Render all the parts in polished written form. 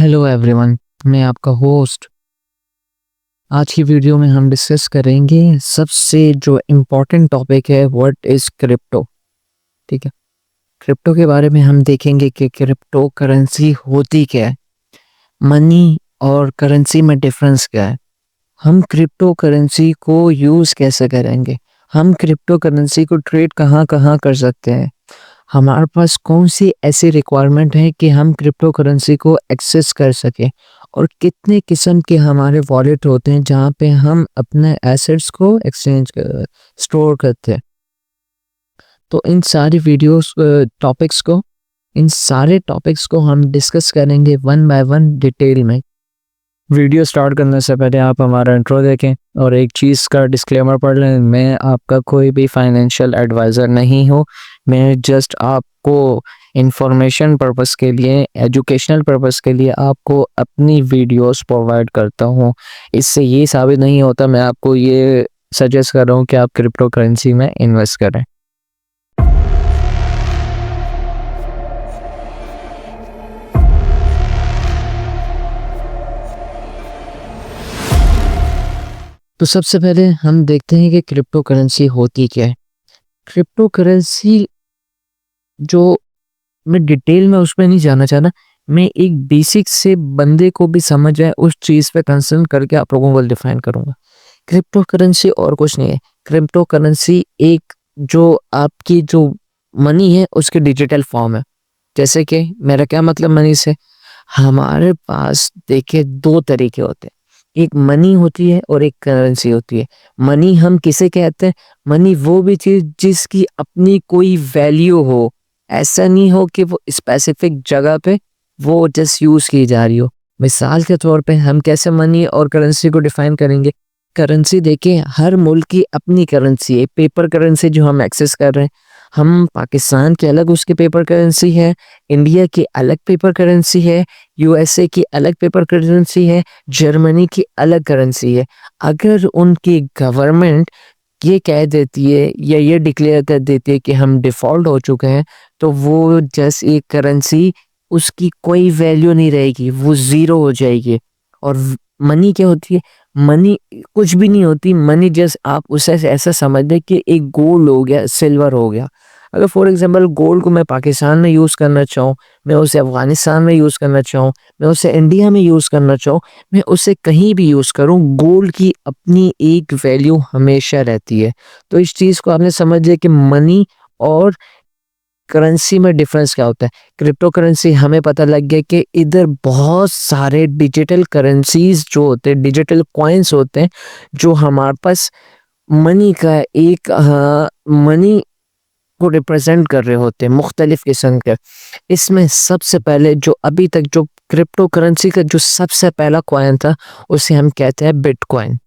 Hello everyone, मैं आपका host. आज की वीडियो में हम डिस्कस करेंगे सबसे जो इम्पोर्टेंट टॉपिक है, व्हाट इज़ क्रिप्टो। ठीक है, क्रिप्टो के बारे में हम देखेंगे कि क्रिप्टो करेंसी होती क्या है, मनी और करेंसी में डिफरेंस क्या है, हम क्रिप्टो करेंसी को यूज़ कैसे करेंगे, हम क्रिप्टो करेंसी को ट्रेड कहाँ कहाँ कर सकते हैं, हमारे पास कौन सी ऐसी रिक्वायरमेंट है कि हम क्रिप्टो करेंसी को एक्सेस कर सकें, और कितने किस्म के हमारे वॉलेट होते हैं जहाँ पे हम अपने एसेट्स को स्टोर करते हैं। तो इन सारे टॉपिक्स को हम डिस्कस करेंगे वन बाय वन डिटेल में। वीडियो स्टार्ट करने से पहले आप हमारा इंट्रो देखें और एक चीज़ का डिस्क्लेमर पढ़ लें। मैं आपका कोई भी फाइनेंशियल एडवाइज़र नहीं हूँ। मैं जस्ट आपको इंफॉर्मेशन पर्पस के लिए, एजुकेशनल पर्पस के लिए आपको अपनी वीडियोस प्रोवाइड करता हूँ। इससे ये साबित नहीं होता मैं आपको ये सजेस्ट कर रहा हूँ कि आप क्रिप्टो करेंसी में इन्वेस्ट करें। तो सबसे पहले हम देखते हैं कि क्रिप्टो करेंसी होती क्या है। क्रिप्टो करेंसी जो मैं डिटेल में उसमें नहीं जाना चाहता, मैं एक बेसिक से बंदे को भी समझ जाए उस चीज़ पे कंसर्न करके आप लोगों को डिफाइन करूँगा। क्रिप्टो करेंसी और कुछ नहीं है। क्रिप्टो करेंसी एक जो आपकी जो मनी है उसकी डिजिटल फॉर्म है। जैसे कि मेरा क्या मतलब मनी से, हमारे पास देखिए 2 तरीके होते हैं। एक मनी होती है और एक करेंसी होती है। मनी हम किसे कहते हैं? मनी वो भी चीज़ जिसकी अपनी कोई वैल्यू हो। ऐसा नहीं हो कि वो स्पेसिफिक जगह पे वो जस्ट यूज़ की जा रही हो। मिसाल के तौर पे हम कैसे मनी और करेंसी को डिफाइन करेंगे? करेंसी देखिए, हर मुल्क की अपनी करेंसी है। पेपर करेंसी जो हम एक्सेस कर रहे हैं, हम पाकिस्तान की अलग उसकी पेपर करेंसी है, इंडिया की अलग पेपर करेंसी है, यूएसए की अलग पेपर करेंसी है, जर्मनी की अलग करेंसी है। अगर उनकी गवर्नमेंट ये कह देती है या ये डिक्लेयर कर देती है कि हम डिफ़ॉल्ट हो चुके हैं, तो वो जस्ट एक करेंसी, उसकी कोई वैल्यू नहीं रहेगी, वो ज़ीरो हो जाएगी। और मनी क्या होती है? मनी कुछ भी नहीं होती। मनी जस्ट आप उसे ऐसा समझ लें कि एक गोल्ड हो गया, सिल्वर हो गया। अगर फॉर एग्ज़ाम्पल गोल्ड को मैं पाकिस्तान में यूज़ करना चाहूँ, मैं उसे अफ़गानिस्तान में यूज़ करना चाहूँ, मैं उसे इंडिया में यूज़ करना चाहूँ, मैं उसे कहीं भी यूज़ करूँ, गोल्ड की अपनी एक वैल्यू हमेशा रहती है। तो इस चीज़ को आपने समझ लिया कि मनी और करेंसी में डिफरेंस क्या होता है। क्रिप्टो करेंसी हमें पता लग गया कि इधर बहुत सारे डिजिटल करेंसीज़ जो होते हैं, डिजिटल कॉइन्स होते हैं, जो हमारे पास मनी का एक मनी को रिप्रेजेंट कर रहे होते हैं, मुख्तलिफ किस्म के। इसमें सबसे पहले जो अभी तक जो क्रिप्टो करेंसी का जो सबसे पहला कॉइन था, उसे हम कहते हैं बिटकॉइन।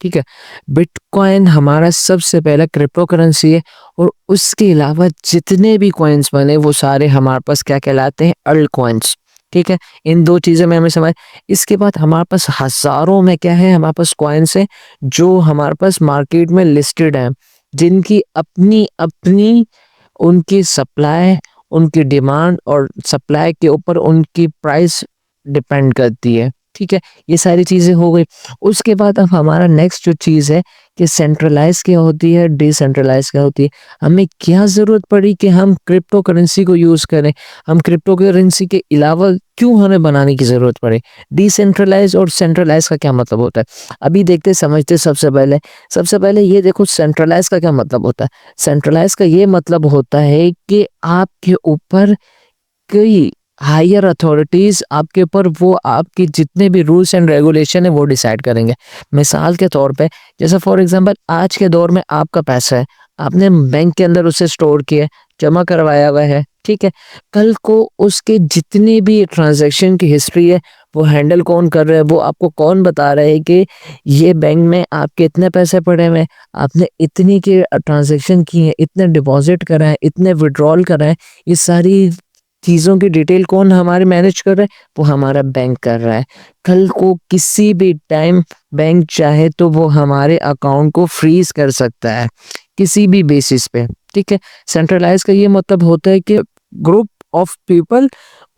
ठीक है, बिटकॉइन हमारा सबसे पहला क्रिप्टो करेंसी है। और उसके अलावा जितने भी कॉइन्स बने वो सारे हमारे पास क्या कहलाते हैं? Alt coins. ठीक है, इन 2 चीज़ें में हमें समझ। इसके बाद हमारे पास हज़ारों में क्या है, हमारे पास कॉइन्स हैं जो हमारे पास मार्केट में लिस्टेड हैं, जिनकी अपनी-अपनी उनकी सप्लाई, उनकी डिमांड और सप्लाई के ऊपर उनकी प्राइस डिपेंड करती है। ठीक है, ये सारी चीज़ें हो गई। उसके बाद अब हमारा नेक्स्ट जो चीज़ है कि सेंट्रलाइज़ क्या होती है, डिसेंट्रलाइज़ क्या होती है। हमें क्या ज़रूरत पड़ी कि हम क्रिप्टो करेंसी को यूज़ करें? हम क्रिप्टो करेंसी के अलावा क्यों हमें बनाने की ज़रूरत पड़े? डिसेंट्रलाइज़ और सेंट्रलाइज़ का क्या मतलब होता है? अभी देखते समझते सबसे पहले ये देखो सेंट्रलाइज़ का क्या मतलब होता है? सेंट्रलाइज़ का ये मतलब होता है कि आपके ऊपर कोई हायर अथॉरिटीज़ आपके ऊपर वो आपके जितने भी रूल्स एंड रेगुलेशन है वो डिसाइड करेंगे। मिसाल के तौर पे, जैसे फॉर एग्ज़ाम्पल आज के दौर में आपका पैसा है, आपने बैंक के अंदर उसे स्टोर किया है, जमा करवाया हुआ है, ठीक है? कल को उसके जितने भी ट्रांज़ैक्शन की हिस्ट्री है, वो हैंडल कौन कर रहा है, वो आपको कौन बता रहा है कि ये बैंक में आपके इतने पैसे पड़े हुए हैं, आपने इतनी की ट्रांज़ैक्शन की है, इतने डिपॉज़िट करा है, इतने विथड्रॉल करा है, ये सारी चीज़ों की डिटेल कौन हमारे मैनेज कर रहा है? वो हमारा बैंक कर रहा है। कल को किसी भी टाइम बैंक चाहे तो वो हमारे अकाउंट को फ्रीज़ कर सकता है, किसी भी बेसिस पे, ठीक है? सेंट्रलाइज़ का ये मतलब होता है कि ग्रुप ऑफ पीपल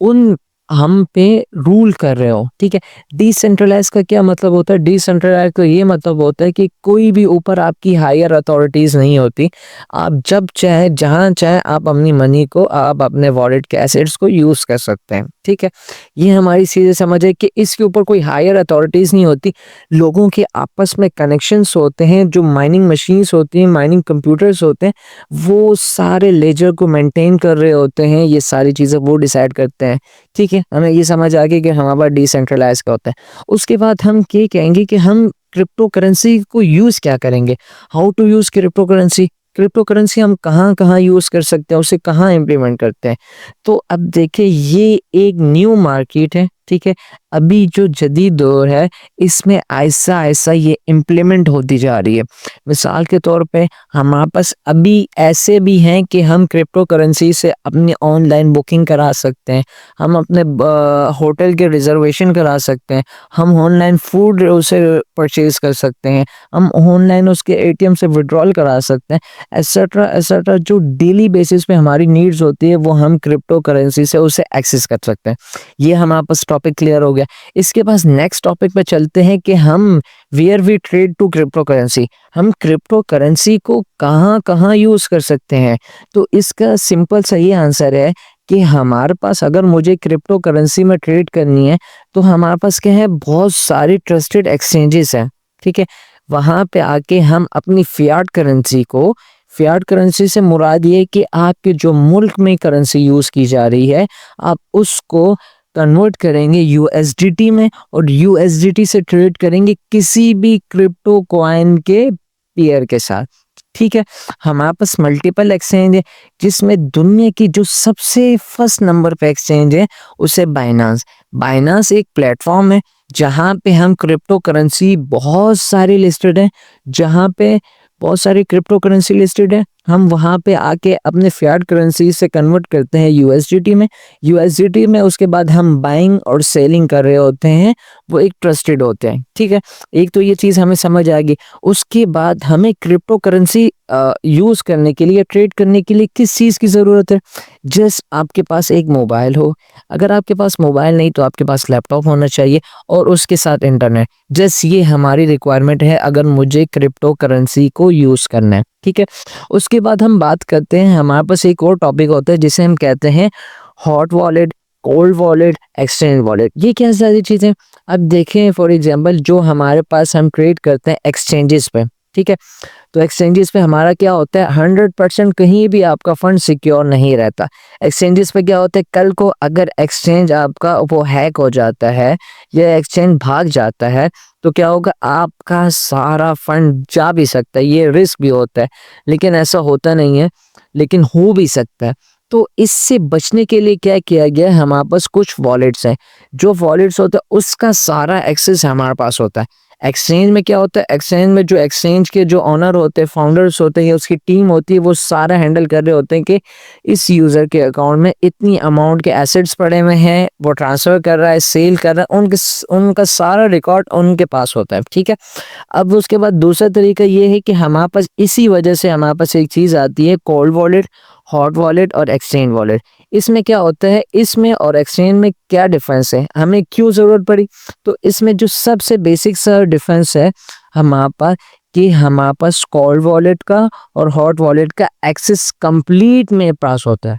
उन हम पे रूल कर रहे हो, ठीक है। डिसेंट्रलाइज का क्या मतलब होता है? डिसेंट्रलाइज का ये मतलब होता है कि कोई भी ऊपर आपकी हायर अथॉरिटीज नहीं होती। आप जब चाहे जहां चाहे आप अपनी मनी को, आप अपने वॉलेट के एसेट्स को यूज कर सकते हैं, ठीक है। ये हमारी सीधे समझ है कि इसके ऊपर कोई हायर अथॉरिटीज नहीं होती। लोगों के आपस में कनेक्शंस होते हैं, जो माइनिंग मशीन्स होती हैं, माइनिंग कंप्यूटर्स होते हैं, वो सारे लेजर को मेंटेन कर रहे होते हैं। ये सारी चीजें वो डिसाइड करते हैं, ठीक है। हमें ये समझ आ गई कि हमारे पास डिसेंट्रलाइज का होता है। उसके बाद हम ये कहेंगे कि हम क्रिप्टो करेंसी को यूज क्या करेंगे, how to use cryptocurrency. Cryptocurrency हम कहाँ कहाँ यूज कर सकते हैं, उसे कहाँ इम्प्लीमेंट करते हैं। तो अब देखिए, ये एक न्यू मार्केट है, ठीक है। अभी जो जदीद दौर है, इसमें ऐसा ऐसा ये इम्प्लीमेंट होती जा रही है। मिसाल के तौर पे हमारे पास अभी ऐसे भी हैं कि हम क्रिप्टो करेंसी से अपनी ऑनलाइन बुकिंग करा सकते हैं, हम अपने होटल के रिजर्वेशन करा सकते हैं, हम ऑनलाइन फूड उसे परचेज कर सकते हैं, हम ऑनलाइन उसके एटीएम से विड्रॉल करा सकते हैं, एटसेट्रा एटसेट्रा। जो डेली बेसिस पे हमारी नीड्स होती है, वो हम क्रिप्टो करेंसी से उसे एक्सेस कर सकते हैं। ये हमारे पास टॉपिक क्लियर हो गया। इसके पास नेक्स्ट टॉपिक पे चलते हैं कि हम where we trade to cryptocurrency, हम क्रिप्टो करेंसी को कहाँ कहाँ यूज कर सकते हैं। तो इसका सिंपल सा ये आंसर है कि हमारे पास, अगर मुझे क्रिप्टो करेंसी में ट्रेड करनी है, तो हमारे पास क्या है, बहुत सारी ट्रस्टेड एक्सचेंजेस हैं, ठीक है। वहां पे आके हम अपनी फियाट करेंसी को, फियाट करेंसी से मुराद ये कि आपके जो मुल्क में करेंसी यूज की जा रही है, आप उसको कन्वर्ट करेंगे यूएसडीटी में, और यूएसडीटी से ट्रेड करेंगे किसी भी क्रिप्टो कॉइन के पेयर के साथ, ठीक है। हमारे पास मल्टीपल एक्सचेंज है, जिसमें दुनिया की जो सबसे फर्स्ट नंबर पे एक्सचेंज है, उसे बाइनांस। बाइनांस एक प्लेटफॉर्म है जहां पे हम क्रिप्टो करेंसी बहुत सारी लिस्टेड है, जहां पे बहुत सारी क्रिप्टो करेंसी लिस्टेड है। हम वहां पे आके अपने फियाट करेंसी से कन्वर्ट करते हैं यूएसडीटी में, यूएसडीटी में उसके बाद हम बाइंग और सेलिंग कर रहे होते हैं, वो एक ट्रस्टेड होते हैं, ठीक है। एक तो ये चीज हमें समझ आ गई। उसके बाद हमें क्रिप्टो करेंसी यूज करने के लिए, ट्रेड करने के लिए किस चीज की जरूरत है? जस्ट आपके पास एक मोबाइल हो, अगर आपके पास मोबाइल नहीं तो आपके पास लैपटॉप होना चाहिए, और उसके साथ इंटरनेट। जस्ट ये हमारी रिक्वायरमेंट है अगर मुझे क्रिप्टो करेंसी को यूज करना है, ठीक है। उसके बाद हम बात करते हैं, हमारे पास एक और टॉपिक होता है जिसे हम कहते हैं hot wallet, cold wallet, exchange wallet. ये क्या सारी चीजें? अब देखें, फॉर एग्जांपल, जो हमारे पास हम ट्रेड करते हैं एक्सचेंजेस पे, ठीक है। तो एक्सचेंजेस पे हमारा क्या होता है, 100% कहीं भी आपका फंड सिक्योर नहीं रहता। एक्सचेंजेस पे क्या होता है, कल को अगर एक्सचेंज आपका वो हैक हो जाता है या एक्सचेंज भाग जाता है, तो क्या होगा, आपका सारा फंड जा भी सकता है। ये रिस्क भी होता है, लेकिन ऐसा होता नहीं है, लेकिन हो भी सकता है। तो इससे बचने के लिए क्या किया गया है, हमारे पास कुछ वॉलेट्स हैं। जो वॉलेट्स होता है उसका सारा एक्सेस हमारे पास होता है। एक्सचेंज में क्या होता है, एक्सचेंज में जो एक्सचेंज के जो ऑनर होते हैं, फाउंडर्स होते हैं, या उसकी टीम होती है, वो सारा हैंडल कर रहे होते हैं कि इस यूजर के अकाउंट में इतनी अमाउंट के एसेट्स पड़े हुए हैं, वो ट्रांसफर कर रहा है, सेल कर रहा है, उनका सारा रिकॉर्ड उनके पास होता है, ठीक है। अब उसके बाद दूसरा तरीका ये है कि हमारे पास, इसी वजह से हमारे पास एक चीज आती है, कोल्ड वॉलेट, हॉट वॉलेट और एक्सचेंज वॉलेट। इसमें क्या होता है, इसमें और एक्सचेंज में क्या डिफरेंस है, हमें क्यों जरूरत पड़ी? तो इसमें जो सबसे बेसिक सा डिफरेंस है हमारे पास, कि हमारे पास कोल्ड वॉलेट का और हॉट वॉलेट का एक्सेस कंप्लीट मेरे पास होता है।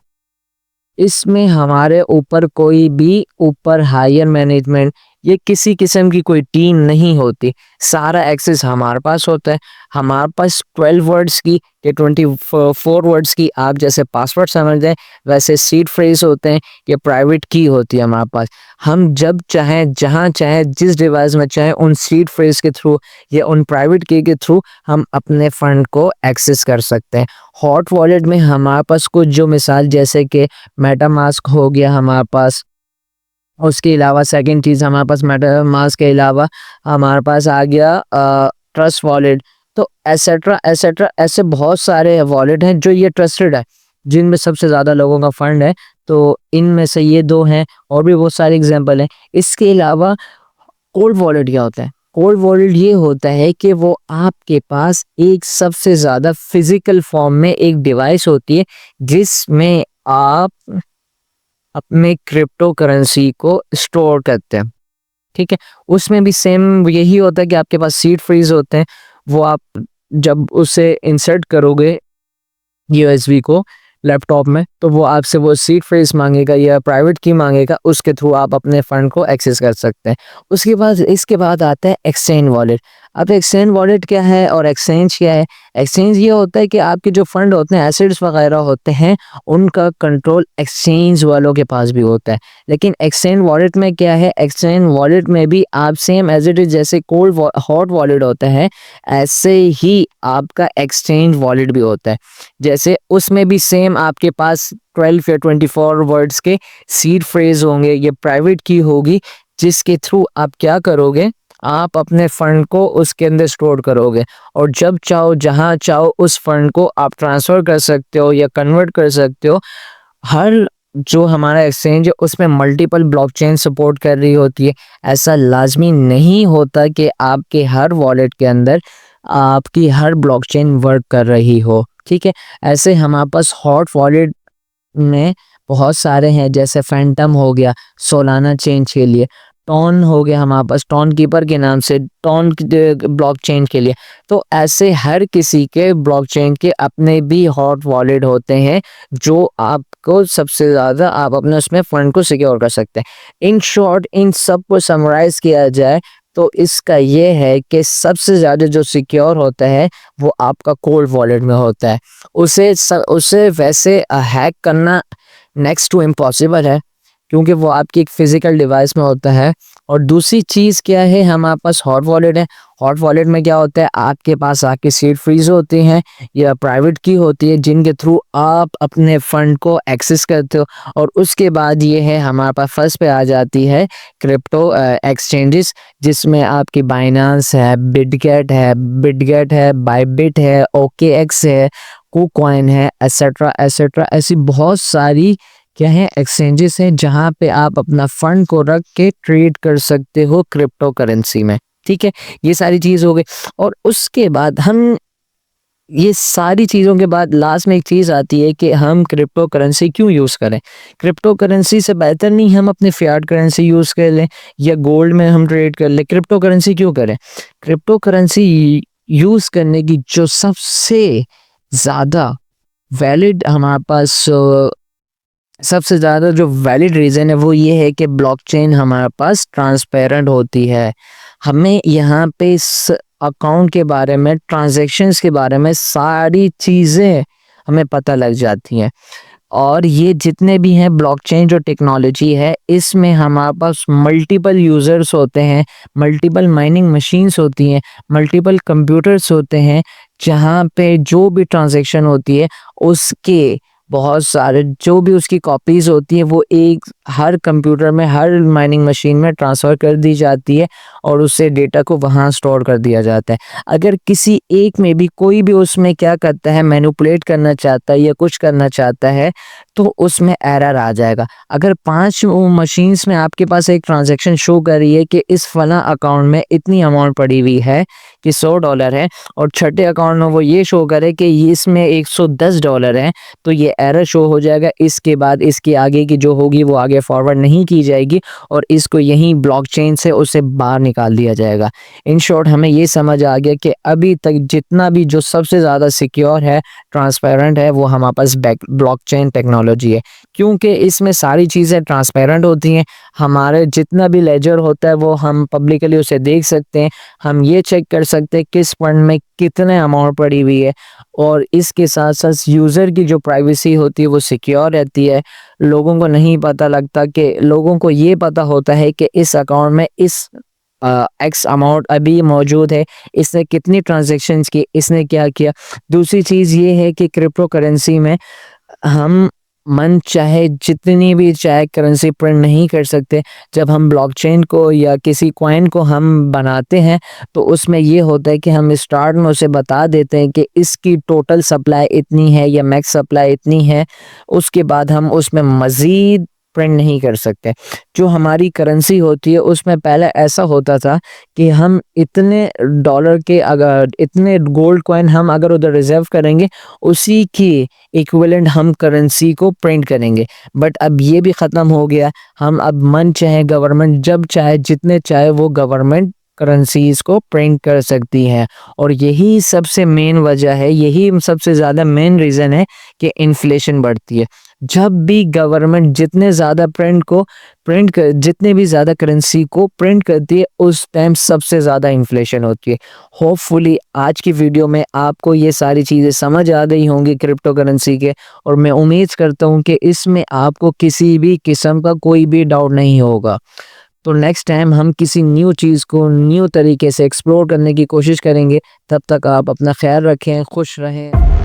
इसमें हमारे ऊपर कोई भी ऊपर हायर मैनेजमेंट, ये किसी किस्म की कोई टीम नहीं होती। सारा एक्सेस हमारे पास होता है। हमारे पास 12 वर्ड्स की या 24 वर्ड्स की, आप जैसे पासवर्ड समझ दें, वैसे सीड फ्रेज होते हैं, ये प्राइवेट की होती है हमारे पास। हम जब चाहें, जहां चाहें, जिस डिवाइस में चाहें, उन सीड फ्रेज के थ्रू या उन प्राइवेट की के थ्रू हम अपने फंड को एक्सेस कर सकते हैं। हॉट वॉलेट में हमारे पास कुछ, जो मिसाल जैसे कि मेटामास्क हो गया हमारे पास, उसके अलावा सेकंड चीज़ हमारे पास मेटामास्क के अलावा हमारे पास आ गया ट्रस्ट वॉलेट। तो एसेट्रा एसेट्रा, ऐसे बहुत सारे वॉलेट हैं जो ये ट्रस्टेड है, जिनमें सबसे ज़्यादा लोगों का फंड है। तो इनमें से ये दो हैं, और भी बहुत सारे एग्जांपल हैं। इसके अलावा कोल्ड वॉलेट क्या होता है? कोल्ड वॉलेट ये होता है कि वो आपके पास एक सबसे ज़्यादा फिजिकल फॉर्म में एक डिवाइस होती है, जिसमें आप अपने क्रिप्टो करेंसी को स्टोर करते हैं, ठीक है। उसमें भी सेम यही होता है कि आपके पास सीड फ्रेज होते हैं, वो आप जब उसे इंसर्ट करोगे यूएसबी को लैपटॉप में, तो वो आपसे वो सीड फ्रेज मांगेगा या प्राइवेट की मांगेगा, उसके थ्रू आप अपने फंड को एक्सेस कर सकते हैं। उसके बाद इसके बाद आता है एक्सचेंज वॉलेट। अब एक्सचेंज वॉलेट क्या है और एक्सचेंज क्या है? एक्सचेंज ये होता है कि आपके जो फंड होते हैं, एसेट्स वगैरह होते हैं, उनका कंट्रोल एक्सचेंज वालों के पास भी होता है। लेकिन एक्सचेंज वॉलेट में क्या है? एक्सचेंज वॉलेट में भी आप सेम एज इट इज जैसे कोल्ड हॉट वॉलेट होता है, ऐसे ही आपका एक्सचेंज वॉलेट भी होता है। जैसे उसमें भी सेम आपके पास 12 या 24 वर्ड्स के सीड फ्रेज होंगे, ये प्राइवेट की होगी, जिसके थ्रू आप क्या करोगे, आप अपने फंड को उसके अंदर स्टोर करोगे और जब चाहो जहां चाहो उस फंड को आप ट्रांसफर कर सकते हो या कन्वर्ट कर सकते हो। हर जो हमारा एक्सचेंज है उसमें मल्टीपल ब्लॉकचेन सपोर्ट कर रही होती है। ऐसा लाजमी नहीं होता कि आपके हर वॉलेट के अंदर आपकी हर ब्लॉकचेन वर्क कर रही हो, ठीक है। ऐसे हमारे पास हॉट वॉलेट में बहुत सारे हैं, जैसे फैंटम हो गया सोलाना चेंज के लिए, टॉन हो गया हमारे पास टॉन कीपर के नाम से, टॉन ब्लॉकचेन के लिए। तो ऐसे हर किसी के ब्लॉकचेन के अपने भी हॉट वॉलेट होते हैं, जो आपको सबसे ज़्यादा आप अपने उसमें फंड को सिक्योर कर सकते हैं। इन शॉर्ट इन सब को समराइज किया जाए तो इसका ये है कि सबसे ज़्यादा जो सिक्योर होता है वो आपका कोल्ड वॉलेट में होता है। उसे वैसे हैक करना नेक्स्ट टू इम्पॉसिबल है, क्योंकि वो आपकी एक फिजिकल डिवाइस में होता है। और दूसरी चीज़ क्या है, हमारे पास हॉट वॉलेट है। हॉट वॉलेट में क्या होता है, आपके पास आके सीड फ्रीज होती हैं या प्राइवेट की होती है, जिनके थ्रू आप अपने फंड को एक्सेस करते हो। और उसके बाद ये है हमारे पास फर्स्ट पे आ जाती है क्रिप्टो एक्सचेंजेस, जिसमें आपकी बाइनांस है, बिटगेट है, बाइबिट है, OKX है, कुकॉइन है, एसेट्रा एसेट्रा। ऐसी बहुत सारी क्या है एक्सचेंजेस हैं जहां पे आप अपना फंड को रख के ट्रेड कर सकते हो क्रिप्टो करेंसी में, ठीक है। ये सारी चीज हो गई। और उसके बाद हम ये सारी चीज़ों के बाद लास्ट में एक चीज़ आती है कि हम क्रिप्टो करेंसी क्यों यूज़ करें। क्रिप्टो करेंसी से बेहतर नहीं हम अपने फियाट करेंसी यूज़ कर लें या गोल्ड में हम ट्रेड कर लें, क्रिप्टो करेंसी क्यों करें? क्रिप्टो करेंसी यूज़ करने की जो सबसे ज़्यादा वैलिड हमारे पास सबसे ज़्यादा जो वैलिड रीज़न है वो ये है कि ब्लॉकचेन हमारे पास ट्रांसपेरेंट होती है। हमें यहाँ पे इस अकाउंट के बारे में, ट्रांजैक्शंस के बारे में सारी चीज़ें हमें पता लग जाती हैं। और ये जितने भी हैं ब्लॉकचेन जो टेक्नोलॉजी है, इसमें हमारे पास मल्टीपल यूज़र्स होते हैं, मल्टीपल माइनिंग मशीन्स होती हैं, मल्टीपल कंप्यूटर्स होते हैं, जहाँ पे जो भी ट्रांजैक्शन होती है उसके बहुत सारे जो भी उसकी कॉपीज़ होती हैं वो एक हर कंप्यूटर में, हर माइनिंग मशीन में ट्रांसफ़र कर दी जाती है और उससे डेटा को वहाँ स्टोर कर दिया जाता है। अगर किसी एक में भी कोई भी उसमें क्या करता है, मैनिपुलेट करना चाहता है या कुछ करना चाहता है, तो उसमें एरर आ जाएगा। अगर 5 मशीन्स में आपके पास एक ट्रांजैक्शन शो कर रही है कि इस फला अकाउंट में इतनी अमाउंट पड़ी हुई है कि $100 है, और छठे अकाउंट में वो ये शो करे कि इसमें $110 है, तो ये एरर शो हो जाएगा। इसके बाद इसकी आगे की जो होगी वो आगे फॉरवर्ड नहीं की जाएगी और इसको यहीं ब्लॉकचेन से उसे बाहर निकाल दिया जाएगा। इन शॉर्ट हमें ये समझ आ गया कि अभी तक जितना भी जो सबसे ज़्यादा सिक्योर है, ट्रांसपेरेंट है, वो हमारे पास ब्लॉकचेन टेक्नोलॉजी है, क्योंकि इसमें सारी चीज़ें ट्रांसपेरेंट होती हैं। हमारे जितना भी लेजर होता है वो हम पब्लिकली उसे देख सकते हैं, हम ये चेक कर सकते हैं किस फंड में कितने अमाउंट पड़ी हुई है, और इसके साथ साथ यूज़र की जो प्राइवेसी होती है वो सिक्योर रहती है। लोगों को नहीं पता लगता, कि लोगों को ये पता होता है कि इस अकाउंट में इस एक्स अमाउंट अभी मौजूद है, इसने कितनी ट्रांजैक्शंस की, इसने क्या किया। दूसरी चीज़ ये है कि क्रिप्टो करेंसी में हम मन चाहे जितनी भी चाहे करेंसी प्रिंट नहीं कर सकते। जब हम ब्लॉकचेन को या किसी कॉइन को हम बनाते हैं तो उसमें ये होता है कि हम स्टार्ट में उसे बता देते हैं कि इसकी टोटल सप्लाई इतनी है या मैक्स सप्लाई इतनी है। उसके बाद हम उसमें मज़ीद प्रिंट नहीं कर सकते। जो हमारी करेंसी होती है उसमें पहले ऐसा होता था कि हम इतने डॉलर के अगर इतने गोल्ड कॉइन हम अगर उधर रिजर्व करेंगे, उसी की इक्विवेलेंट हम करेंसी को प्रिंट करेंगे। बट अब ये भी ख़त्म हो गया। हम अब मन चाहे गवर्नमेंट जब चाहे जितने चाहे वो गवर्नमेंट करेंसीज को प्रिंट कर सकती है। और यही सबसे मेन वजह है, यही सबसे ज़्यादा मेन रीज़न है कि इन्फ्लेशन बढ़ती है। जब भी गवर्नमेंट जितने ज़्यादा जितने भी ज़्यादा करेंसी को प्रिंट करती है, उस टाइम सबसे ज़्यादा इन्फ्लेशन होती है। होपफुली आज की वीडियो में आपको ये सारी चीज़ें समझ आ गई होंगी क्रिप्टो करेंसी के, और मैं उम्मीद करता हूँ कि इसमें आपको किसी भी किस्म का कोई भी डाउट नहीं होगा। तो नेक्स्ट टाइम हम किसी न्यू चीज़ को न्यू तरीके से एक्सप्लोर करने की कोशिश करेंगे। तब तक आप अपना ख्याल रखें, खुश रहें।